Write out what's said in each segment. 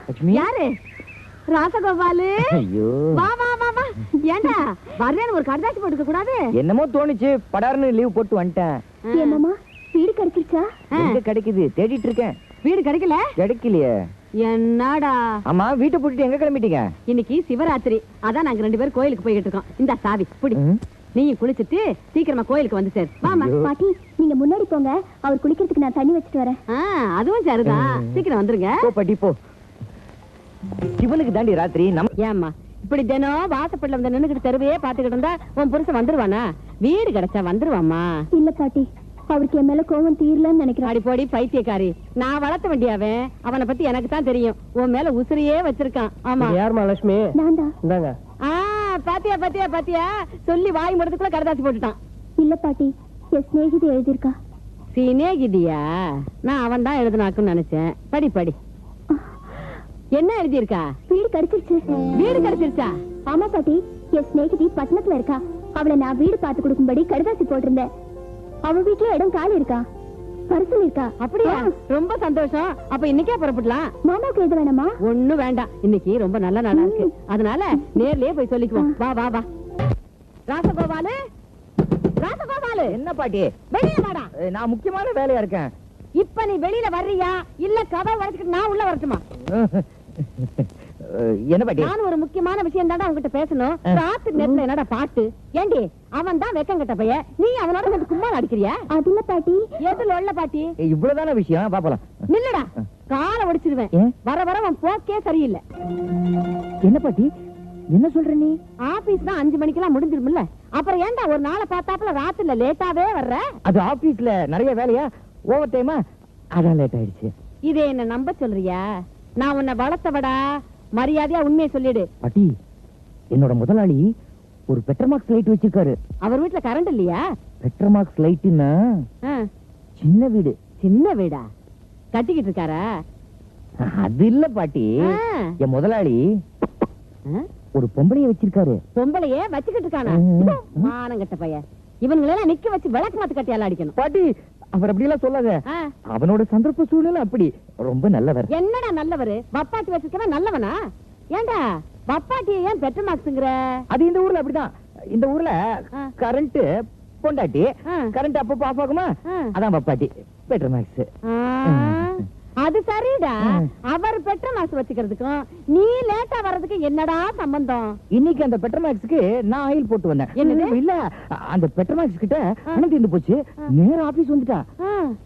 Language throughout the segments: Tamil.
லட்சுமி யாரு? ராசகோபாலு. ஐயோ வா வா வா வா. ஏண்டா வரேன்னு ஒரு கடுதாசி போட்டுக்க கூடாது? என்னமோ தோணுச்சு, படார்னு லீவ் போட்டு வந்துட்டேன். ஏமாமா வீடு கிடைச்சிருச்சா? எங்க கிடைக்குது, தேடிட்டு இருக்கேன். வீடு கிடைக்கல? கிடைக்கலையே. என்னடா? ஆமா, வீட்டை போட்டுட்டு எங்க கிளம்பிட்டீங்க? இன்னைக்கு சிவராத்திரி, அதான் நாங்க 2 பேரும் கோயிலுக்கு போய்கிட்டு இருக்கோம். இந்த சாவி புடி. நீயும் குளிச்சிட்டு சீக்கிரமா கோயிலுக்கு வந்து சேர். வாமா. பாட்டி நீங்க முன்னாடி போங்க, அவர் குளிக்கிறதுக்கு நான் தண்ணி வச்சுட்டு வரேன். அதுவும் சரிதான், சீக்கிரம் வந்துருங்க. போ பாட்டி போ. சிவனுக்கு தாண்டி ராத்திரி நம்ம. ஏம்மா இப்படி தினம் வாசப்படல வந்து நின்னுக்கிட்டு தெருவையே பாத்துக்கிட்டு இருந்தா உன் புருஷன் வந்துருவானா? வீடு கிடைச்சா வந்துருவாமா? இல்ல பாட்டி, அவருக்கு என் மேல கோவம் தீரலன்னு நினைக்கிறேன். அடி போடி பைத்தியக்காரி, நான் வளர்த்த வேண்டியவன், அவனை பத்தி எனக்கு தான் தெரியும். உன் மேல உசிரியே வச்சிருக்கான். ஆமா. யாருமா? லட்சுமி. நான்தா. இந்தாங்க. பாத்தியா பாத்தியா பாத்தியா, சொல்லி வாய் முடத்துக்குள்ள கடுதாசி போட்டுட்டான். இல்ல பாட்டி, என் சிநேகிதி எழுதியிருக்கா. சிநேகிதியா? நான் அவன் தான் எழுதுனாக்குன்னு நினைச்சேன். படி படி. என்ன எழுதியிருக்கா? வீடு கிடைச்சிருச்சு. வீடு கிடைச்சிருச்சா? ஆமா பாட்டி, என் சிநேகிதி பட்டணத்துல இருக்கா. அவளை நான் வீடு பார்த்து கொடுக்கும்படி கடுதாசி போட்டிருந்தேன். அவ வீட்டுல இடம் காலி இருக்கா, பரிசல் இருக்கா. அப்படியா? ரொம்ப சந்தோஷம். அப்ப இன்னைக்கே புறப்படலாம். மாமாவுக்கு எது வேணாமா? ஒண்ணும் வேண்டாம், இன்னைக்கு ரொம்ப நல்ல நாளா இருக்கு. அதனால நேர்லயே போய் சொல்லிக்குவோம். வா வா வா. ராசகோபாலு, ராசகோபாலு. என்ன பாட்டி? வெளியில வாடா. நான் முக்கியமான வேலையா இருக்கேன். இப்ப நீ வெளியில வர்றியா இல்ல கதை வளர்த்துக்கிட்டு நான் உள்ள வரட்டுமா? என்ன பாட்டி? நான் ஒரு முக்கியமான விஷயம் தாண்டா உங்ககிட்ட பேசணும். ராத்திரி நேரத்துல என்னடா பாட்டு? ஏண்டி அவன் தான் வெக்கம் கட்ட பைய, நீ அவனோட வந்து கும்மாள் அடிக்கிறியா? அது இல்ல பாட்டி. எதுல உள்ள பாட்டி? இவ்வளவுதான விஷயம், பாப்பலாம். நில்லுடா, காலை ஒடிச்சிருவேன். வர வர அவன் போக்கே சரியில்லை. என்ன பாட்டி என்ன சொல்ற நீ? ஆபீஸ் தான் 5 மணிக்கெல்லாம் முடிஞ்சிருமில்ல, அப்புறம் ஏன்டா ஒரு நாளை பார்த்தாப்புல ராத்திரில லேட்டாவே வர்ற? அது ஆபீஸ்ல நிறைய வேலையா, ஓவர் டைமா, அதான் லேட் ஆயிடுச்சு. இதே என்ன நம்ப சொல்றியா? நான் உன்னை வளர்த்தவடா, மரியாதையா உண்மையை சொல்லிடு. பாட்டி, என்னோட முதலாளி ஒரு பெட்ரோமாக்ஸ் லைட் வச்சிருக்காரு. அவர் வீட்டுல கரண்ட் இல்லையா? பெட்ரோமாக்ஸ் லைட்னா சின்ன வீடு. சின்ன வீடா கட்டிக்கிட்டு இருக்காரா? அது இல்ல பாட்டி, என் முதலாளி ஒரு பொம்பளைய வச்சிருக்காரு. பொம்பளையே வச்சுக்கிட்டு இருக்கானா? மானங்கட்ட பையன். இவங்களெல்லாம் நிக்க வச்சு விளக்கு மாத்து கட்டியால அடிக்கணும். பாட்டி, அவர் அப்படி எல்லாம் சொல்லாத. அவனோட சந்தர்ப்ப சூழ்நிலை அப்படி. ரொம்ப நல்லவர். என்னடா நல்லவரு? வப்பாட்டி வச்சிருக்கவன் நல்லவனா? ஏண்டா வப்பாட்டியை ஏன் பெட்ரோமாக்ஸ்ங்கற? அது இந்த ஊர்ல அப்படிதான். இந்த ஊர்ல கரண்ட் பொண்டாட்டி, கரண்ட் அப்பப்போ ஆஃப் ஆகுமா, அதான் வப்பாட்டி பெட்ரோமாக்ஸ். அது சரிடா, அவர் பெட்ரோமாக்ஸ் வச்சுக்கிறதுக்கும் நீ லேட்டா வர்றதுக்கு என்னடா சம்பந்தம்? இன்னைக்கு அந்த பெட்ரோமாக்ஸ்க்கு நான் ஆயில் போட்டு வந்தேன். என்னது? இல்ல, அந்த பெட்ரோமாக்ஸ் கிட்ட பணம் தீர்ந்து போச்சு. நேர ஆபீஸ் வந்துட்டா.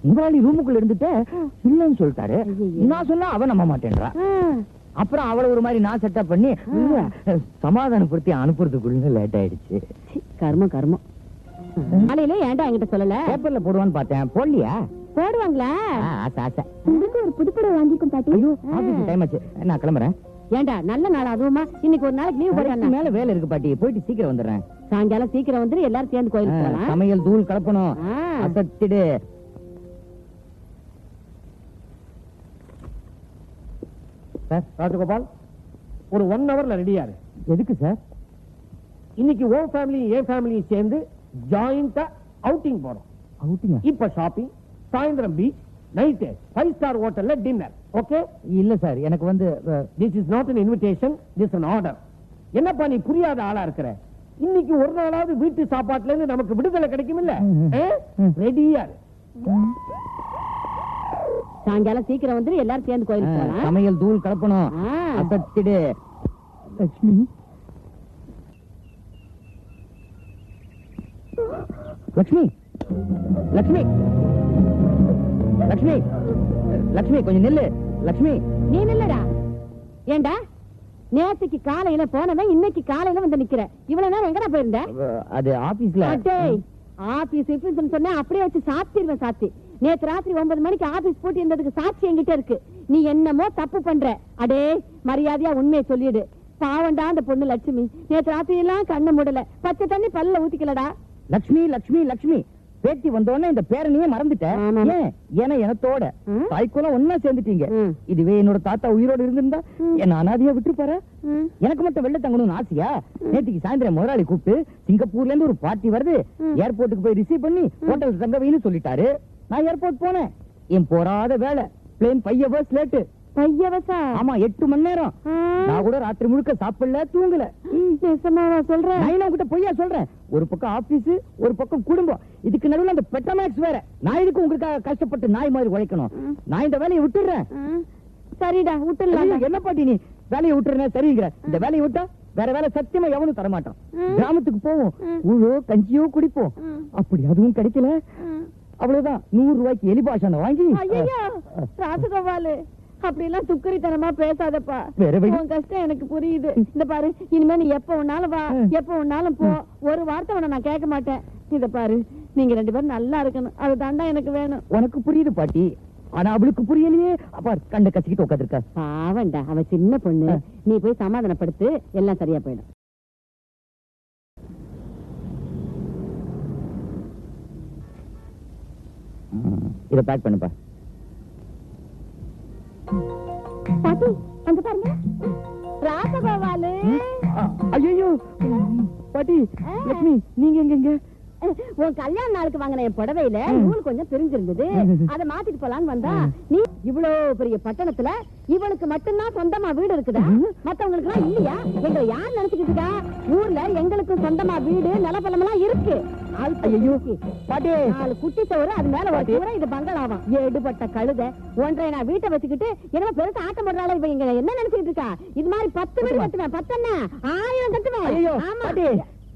முதலாளி ரூமுக்குள்ள இருந்துட்டு இல்லன்னு சொல்லிட்டாரு. நான் சொன்னா அவன் நம்ப மாட்டேன்றா. அப்புறம் அவளை ஒரு மாதிரி நான் செட்டப் பண்ணி சமாதானப்படுத்தி அனுப்புறதுக்குள்ள லேட் ஆயிடுச்சு. கர்மம் கர்மம். காலையில ஏன்டா என்கிட்ட சொல்லல? பேப்பர்ல போடுவான்னு பார்த்தேன், போடலையா? போடுவாங்களா? ஆசை ஆசை. உங்களுக்கு ஒரு புதுப்படம் வாங்கிக்கும் பாட்டி. ஐயோ, ஆபீஸ் டைம் ஆச்சு, நான் கிளம்புறேன். ஏண்டா நல்ல நாள் அதுவுமா? இன்னைக்கு ஒரு நாளைக்கு லீவ் போடுறேன். மேல வேலை இருக்கு பாட்டி, போயிட்டு சீக்கிரம் வந்துடுறேன். சாயங்காலம் சீக்கிரம் வந்துரு, எல்லாரும் சேர்ந்து கோயிலுக்கு போலாம். சமையல் தூள் கலப்பணும், அசத்திடு. சார், ராஜகோபால் ஒரு 1 ஹவர்ல ரெடியாரு. எதுக்கு சார்? இன்னைக்கு ஓ ஃபேமிலி ஏ ஃபேமிலியும் சேர்ந்து ஜாயிண்டா அவுட்டிங் போறோம். அவுட்டிங்க? இப்ப ஷாப்பிங், சாயந்தரம் பீச், நைட் 5 ஸ்டார் ஹோட்டல்ல டின்னர். ஓகே? இல்ல சார், எனக்கு வந்து this is not an invitation, this is an order. என்னப்பா நீ புரியாத ஆளா இருக்கிற? இன்னைக்கு ஒரு நாளாவது வீட்டு சாப்பாட்டுல இருந்து நமக்கு விடுதலை கிடைக்கும் இல்ல? ரெடியா? சாயங்காலம் சீக்கிரம் வந்துரு, எல்லாரும் சேர்ந்து கோயிலுக்கு போலாம். சமையல் தூள் கலப்பணும், அசத்திடு. லட்சுமி, லட்சுமி, லட்சுமி, லட்சுமி, லட்சுமி கொஞ்சம் நில்லு. லட்சுமி, நீ நில்லடா. ஏண்டா நேத்துக்கு காலையில போனவன் இன்னைக்கு காலையில வந்து நிக்கிற? இவ்வளவு நேரம் எங்கடா போயிருந்த? அது ஆபீஸ்ல. ஆபீஸ் இப்படின்னு சொன்ன அப்படியே வச்சு சாத்திடுவேன். சாத்தி நேத்து ராத்திரி 9 மணிக்கு ஆபீஸ் போட்டு இருந்ததுக்கு சாட்சி என்கிட்ட இருக்கு. நீ என்னமோ தப்பு பண்ற. அடே மரியாதையா உண்மையை சொல்லிடு. பாவண்டா அந்த பொண்ணு லட்சுமி, நேத்து ராத்திரி எல்லாம் கண்ணு மூடல, பச்சை தண்ணி பல்ல ஊத்திக்கலடா. லட்சுமி, லட்சுமி, லட்சுமி பேட்டி வந்தோடனே இந்த பேரனையே மறந்துட்டேன். ஏன்னா எனத்தோட தாய்க்குலாம் ஒன்னா சேர்ந்துட்டீங்க. இதுவே என்னோட தாத்தா உயிரோடு இருந்திருந்தா என்ன அனாதையா விட்டுருப்பாரு? எனக்கு மட்டும் வெள்ள தங்கணும்னு ஆசையா? நேற்றுக்கு சாயந்தரம் முதலாளி கூப்பிட்டு சிங்கப்பூர்ல இருந்து ஒரு பார்ட்டி வருது, ஏர்போர்ட்டுக்கு போய் ரிசீவ் பண்ணி ஹோட்டல் தங்க வைன்னு சொல்லிட்டாரு. நான் ஏர்போர்ட் போனேன். என் போராத வேலை, பிளேன் 5 hours லேட்டு. பையவசா ஆமா 8 மணி நேரம். நான் கூட ராத்திரி முழுக்க சாப்பிடல, தூங்கல. நிஜமாவா சொல்ற? நான் உங்ககிட்ட பொய்யா சொல்றேன்? ஒரு பக்கம் ஆபீஸ், ஒரு பக்கம் குடும்பம், இதுக்கு நடுவுல அந்த பெட்டமேக்ஸ் வேற. நான் இதுக்கு உங்களுக்காக கஷ்டப்பட்டு நாய் மாதிரி உழைக்கணும். நான் இந்த வேலையை விட்டுறேன். சரிடா, விட்டுடலாம். என்ன பாட்டி நீ வேலையை விட்டுறேன் சரிங்கிற? இந்த வேலையை விட்டா வேற வேலை சத்தியமா எவனும் தரமாட்டான். கிராமத்துக்கு போவோம், ஊழோ கஞ்சியோ குடிப்போம். அப்படி அதுவும் கிடைக்கல, அவ்வளவுதான் 100 ரூபாய்க்கு எலி பாஷான வாங்கி. ஐயோ ராசகோபாலு, அப்படி எல்லாம் துக்கரித்தனமா பேசாதப்பா. வேற வழி? உன் கஷ்டம் எனக்கு புரியுது. இந்த பாரு, இனிமே நீ எப்ப வேணாலும் வா, எப்ப வேணாலும் போ. ஒரு வார்த்தை உன்னை நான் கேட்க மாட்டேன். இத பாரு, நீங்க 2 பேரும் நல்லா இருக்கணும், அது தாண்டா எனக்கு வேணும். உனக்கு புரியுது பாட்டி, ஆனா அவளுக்கு புரியலையே. அப்பா கண்ட கச்சிக்கிட்டு உட்காந்துருக்கா. பாவண்டா, அவ சின்ன பொண்ணு. நீ போய் சமாதானப்படுத்து, எல்லாம் சரியா போயிடும். இத பேக் பண்ணுப்பா. பாட்டி அங்க பாருங்க. ராசகோபாலு, ஐயோ பாட்டி, லட்சுமி நீங்க எங்க? உன் கல்யாண நாளுக்கு வாங்கின என் புடவையில நூல் கொஞ்சம் பிரிஞ்சிருந்தது, அதை மாத்திட்டு போலான்னு வந்தா நீ இவ்வளவு பெரிய பட்டணத்துல இவளுக்கு மட்டும்தான் சொந்தமா வீடு இருக்குதா? மத்தவங்களுக்கு எல்லாம் இல்லையா? எங்களை யார் நினைச்சுக்கிட்டு இருக்கா? ஊர்ல எங்களுக்கும் சொந்தமா வீடு நிலப்பலம் எல்லாம் இருக்கு. ஐயோ பாட்டி, 4 குட்டி சோறு, அது மேல ஒரு கூரை, இது பங்களாவாம். எடுபட்ட கழுத ஒன்றை நான் வீட்டை வச்சுக்கிட்டு என்ன பெருசா ஆட்டம் போடுறாள். இவ இங்க என்ன நினைச்சுக்கிட்டு இருக்கா? இது மாதிரி 10 வீடு கட்டுவேன், 10 என்ன 1000 கட்டுவேன். ஐயோ ஆமா. பாட்டி,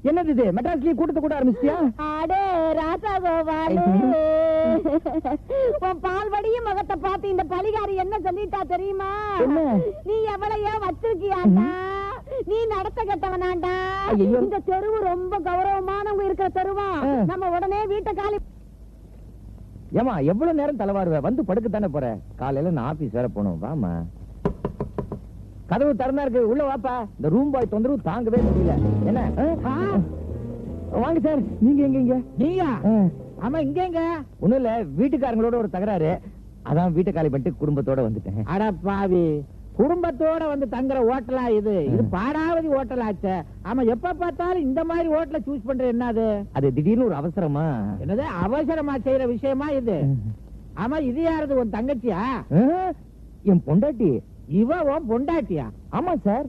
என்னது இது? மெட்ராஸ்லயே கூட்டத்தை கூட ஆரம்பிச்சியா? அடே ராசா கோபாலு, உன் பால்வடியும் முகத்தை பார்த்து இந்த பலிகாரி என்ன சொல்லிட்டா தெரியுமா? என்ன? நீ எவளையோ வச்சிருக்கியாண்டா, நீ நடத்த கட்டவனாண்டா. இந்த தெருவு ரொம்ப கௌரவமானவங்க இருக்கிற தெருவா, நம்ம உடனே வீட்டை காலி. ஏமா எவ்வளவு நேரம் தலைவாருவ? வந்து படுக்கத்தானே போற? காலையில நான் ஆபீஸ் வேற போகணும். வாமா, கதவு திறந்தா இருக்கு, உள்ள வாப்பா. இந்த ரூம் பாய் தொந்தரவு தாங்கவே முடியல. என்ன வாங்க சார். நீங்க எங்க? நீயா? ஆமா, இங்க எங்க? ஒண்ணும் இல்ல, வீட்டுக்காரங்களோட ஒரு தகராறு, அதான் வீட்டை காலி பண்ணிட்டு குடும்பத்தோட வந்துட்டேன். அட பாவி, குடும்பத்தோட வந்து தங்குற ஹோட்டலா இது? இது பாடாவதி ஹோட்டல் ஆச்சே. ஆமா, எப்ப பார்த்தாலும் இந்த மாதிரி ஹோட்டலை சூஸ் பண்ற என்னது? அது திடீர்னு ஒரு அவசரமா. என்னது அவசரமா செய்யற விஷயமா இது? ஆமா, இது யாரது? உன் தங்கச்சியா? என் பொண்டாட்டி. இவ உன் பொண்டாட்டியா? ஆமா சார்,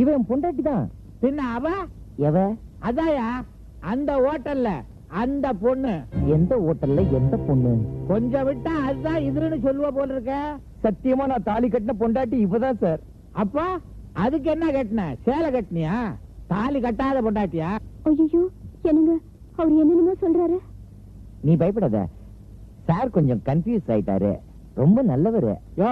இவ என் பொண்டாட்டி தான். பின்ன அவ? எவ? அதாயா அந்த ஹோட்டல்ல அந்த பொண்ணு. எந்த ஹோட்டல்ல எந்த பொண்ணு? கொஞ்சம் விட்டா அதுதான் இதுன்னு சொல்லுவ போல இருக்க. சத்தியமா நான் தாலி கட்டின பொண்டாட்டி இவதான் சார். அப்பா அதுக்கு என்ன கட்டின? சேலை கட்டினியா? தாலி கட்டாத பொண்டாட்டியா? ஐயோ என்னங்க, அவர் என்னென்னமோ சொல்றாரு. நீ பயப்படாத சார், கொஞ்சம் கன்ஃபியூஸ் ஆயிட்டாரு. ரொம்ப நல்லவரு. யோ,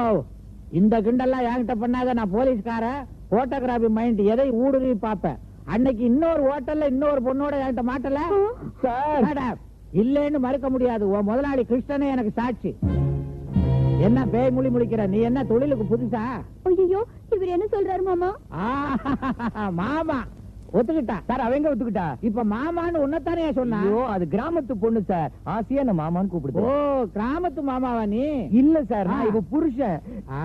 இந்த கிண்டெல்லாம் என்கிட்ட பண்ணாத. நான் போலீஸ்காரன், போட்டோகிராபி மைண்ட், எதை ஊடுருவி பாப்பேன். அன்னைக்கு இன்னொரு ஹோட்டல்ல இன்னொரு பொண்ணோட என்கிட்ட மாட்டல சார். இல்லன்னு மறுக்க முடியாது. உன் முதலாளி கிருஷ்ணனே எனக்கு சாட்சி. என்ன பேய் முழி முழிக்கிற? நீ என்ன தொழிலுக்கு புதுசா? ஐயோ இவர் என்ன சொல்றாரு மாமா? மாமா ஒத்துக்கிட்டா சார். அவங்க ஒத்துக்கிட்டா? இப்ப மாமான்னு உன்னத்தானே சொன்னா? ஐயோ, அது கிராமத்து பொண்ணு சார், ஆசையா நான் மாமான்னு கூப்பிடுது. ஓ, கிராமத்து மாமாவா நீ? இல்ல சார், நான் இவ புருஷன்.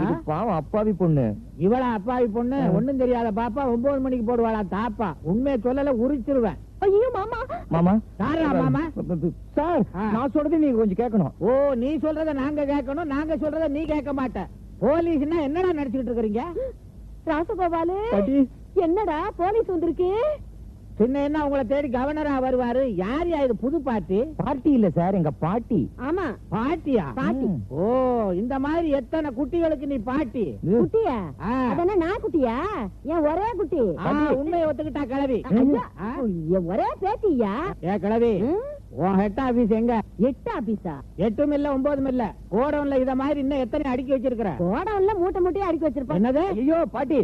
இது பாவம் அப்பாவி பொண்ணு. இவளா அப்பாவி பொண்ணு? ஒண்ணும் தெரியாத பாப்பா 9 மணிக்கு போடுவாளா தாப்பா? உண்மையை சொல்லல உரிச்சிருவேன். ஐயோ மாமா. மாமா யாரா மாமா? சார், நான் சொல்றது நீங்க கொஞ்சம் கேட்கணும். ஓ, நீ சொல்றத நாங்க கேட்கணும், நாங்க சொல்றத நீ கேட்க மாட்ட. போலீஸ்னா என்னடா நடிச்சுக்கிட்டு இருக்கீங்க? ராசகோபாலு, என்னடா போலீஸ் வந்திருக்கு? சின்ன என்ன உங்களை தேடி கவர்னரா வருவாரு? யார் யா இது? புது பார்ட்டி? பார்ட்டி இல்ல சார், எங்க பாட்டி. ஆமா, பாட்டியா? பாட்டி. ஓ, இந்த மாதிரி எத்தனை குட்டிகளுக்கு நீ பாட்டி? குட்டியா? அதென்ன நான் குட்டியா? என் ஒரே குட்டி. உண்மையை ஒத்துக்கிட்டா கிளவி. என் ஒரே பேத்தியா? ஏ கிளவி, உன் ஹெட் ஆபீஸ் எங்க? 8 ஆபீஸா? 8 இல்ல 9 இல்ல. கோடவுன்ல இத மாதிரி இன்னும் எத்தனை அடுக்கி வச்சிருக்கிற? கோடவுன்ல மூட்டை மூட்டையா அடுக்கி வச்சிருப்பேன். என்னது? ஐயோ பாட்டி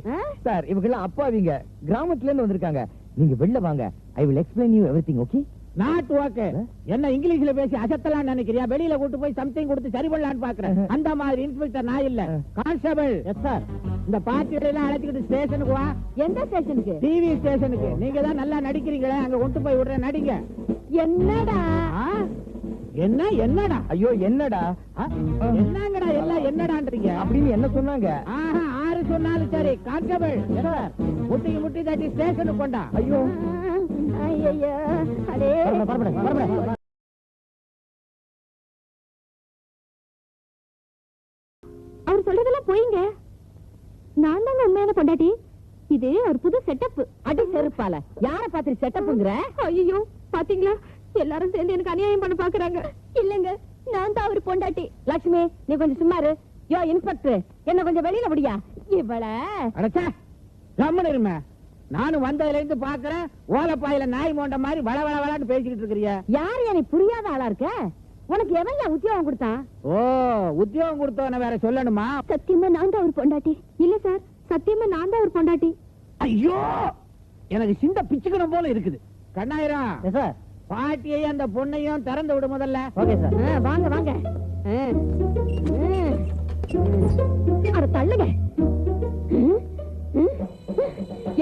சார், இவங்க எல்லாம் அப்பாவிங்க, கிராமத்துல இருந்து வந்திருக்காங்க. நீங்க வெளில வாங்க, I will explain you everything. Okay? Not okay. என்ன இங்கிலீஷ்ல பேசி அசத்தலாம் நினைக்கிறியா? வெளியில கூட்டு போய் சம்திங் கொடுத்து சரி பண்ணலான்னு பாக்குறேன். அந்த மாதிரி இன்ஸ்பெக்டர் நான் இல்ல, கான்ஸ்டபிள். Yes sir. இந்த பார்ட்டிகளை எல்லாம் அழைச்சிக்கிட்டு ஸ்டேஷனுக்கு வா. எந்த ஸ்டேஷனுக்கு? டிவி ஸ்டேஷனுக்கு. நீங்க தான் நல்லா நடிக்கிறீங்களே, அங்க கொண்டு போய் விடுறேன், நடிங்க. என்னடா? என்னடா? ஐயோ என்னடா? என்னங்கடா எல்லாம் என்னடான்றீங்க? அப்படின்னு என்ன சொன்னாங்க? ஆறு சொன்னாலும் சரி. கான்ஸ்டபிள் முட்டிக்கு முட்டி தட்டி ஸ்டேஷனுக்கு கொண்டா. ஐயோ ஐயோ, அடே அவர் சொல்றதெல்லாம் போயிங்க. நான் தாங்க உண்மையான பொண்டாட்டி. இது ஒரு புது செட்டப். அடி செருப்பால யார பாத்து செட்டப்புங்கற? ஐயோ பாத்தீங்களா, எல்லாரும் சேர்ந்து எனக்கு அநியாயம் பண்ண பாக்குறாங்க. இல்லங்க, நான் தான் அவர் பொண்டாட்டி. லட்சுமி, நீ கொஞ்சம் சும்மா இரு. யோ இன்ஸ்பெக்டர், என்ன கொஞ்சம் வெளியில விடியா. இவள அடச்சே கம்முன்னு இருமே. நானும் வந்ததுல இருந்து பாக்குறேன், ஓலப்பாயில நாய் மோண்ட மாதிரி வள வள வளன்னு பேசிக்கிட்டு இருக்கிறிய. யாரு எனக்கு புரியாத ஆளா இருக்க? உனக்கு எவன் உத்தியோகம் கொடுத்தான்? ஓ, உத்தியோகம் கொடுத்தவன வேற சொல்லணுமா? சத்தியமா நான் தான் அவர் பொண்டாட்டி. இல்ல சார், சத்தியமா நான் தான் அவர் பொண்டாட்டி. ஐயோ, எனக்கு சிந்த பிச்சுக்கணும் போல இருக்குது. கண்ணாயிரம், சார். பாட்டியை அந்த பொண்ணையும் திறந்து விடு முதல்ல. Okay sir. வாங்க வாங்க. அட தள்ளுங்க.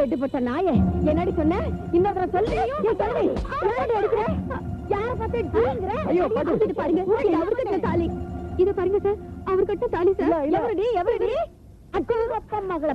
எட்டுப்பட்ட நாயே, என்னடி சொன்ன? இன்னொரு சொல்லு. ஏன் சொல்லு? யாரடி அடிக்கிற? யார பார்த்து அடிக்கிற? ஐயோ, பாத்து. இது பாருங்க, இது அவர் கட்டின தாலி. இது பாருங்க சார், அவர் கட்டின தாலி சார். எவரடி எவரடி? அக்கா அப்பா மகள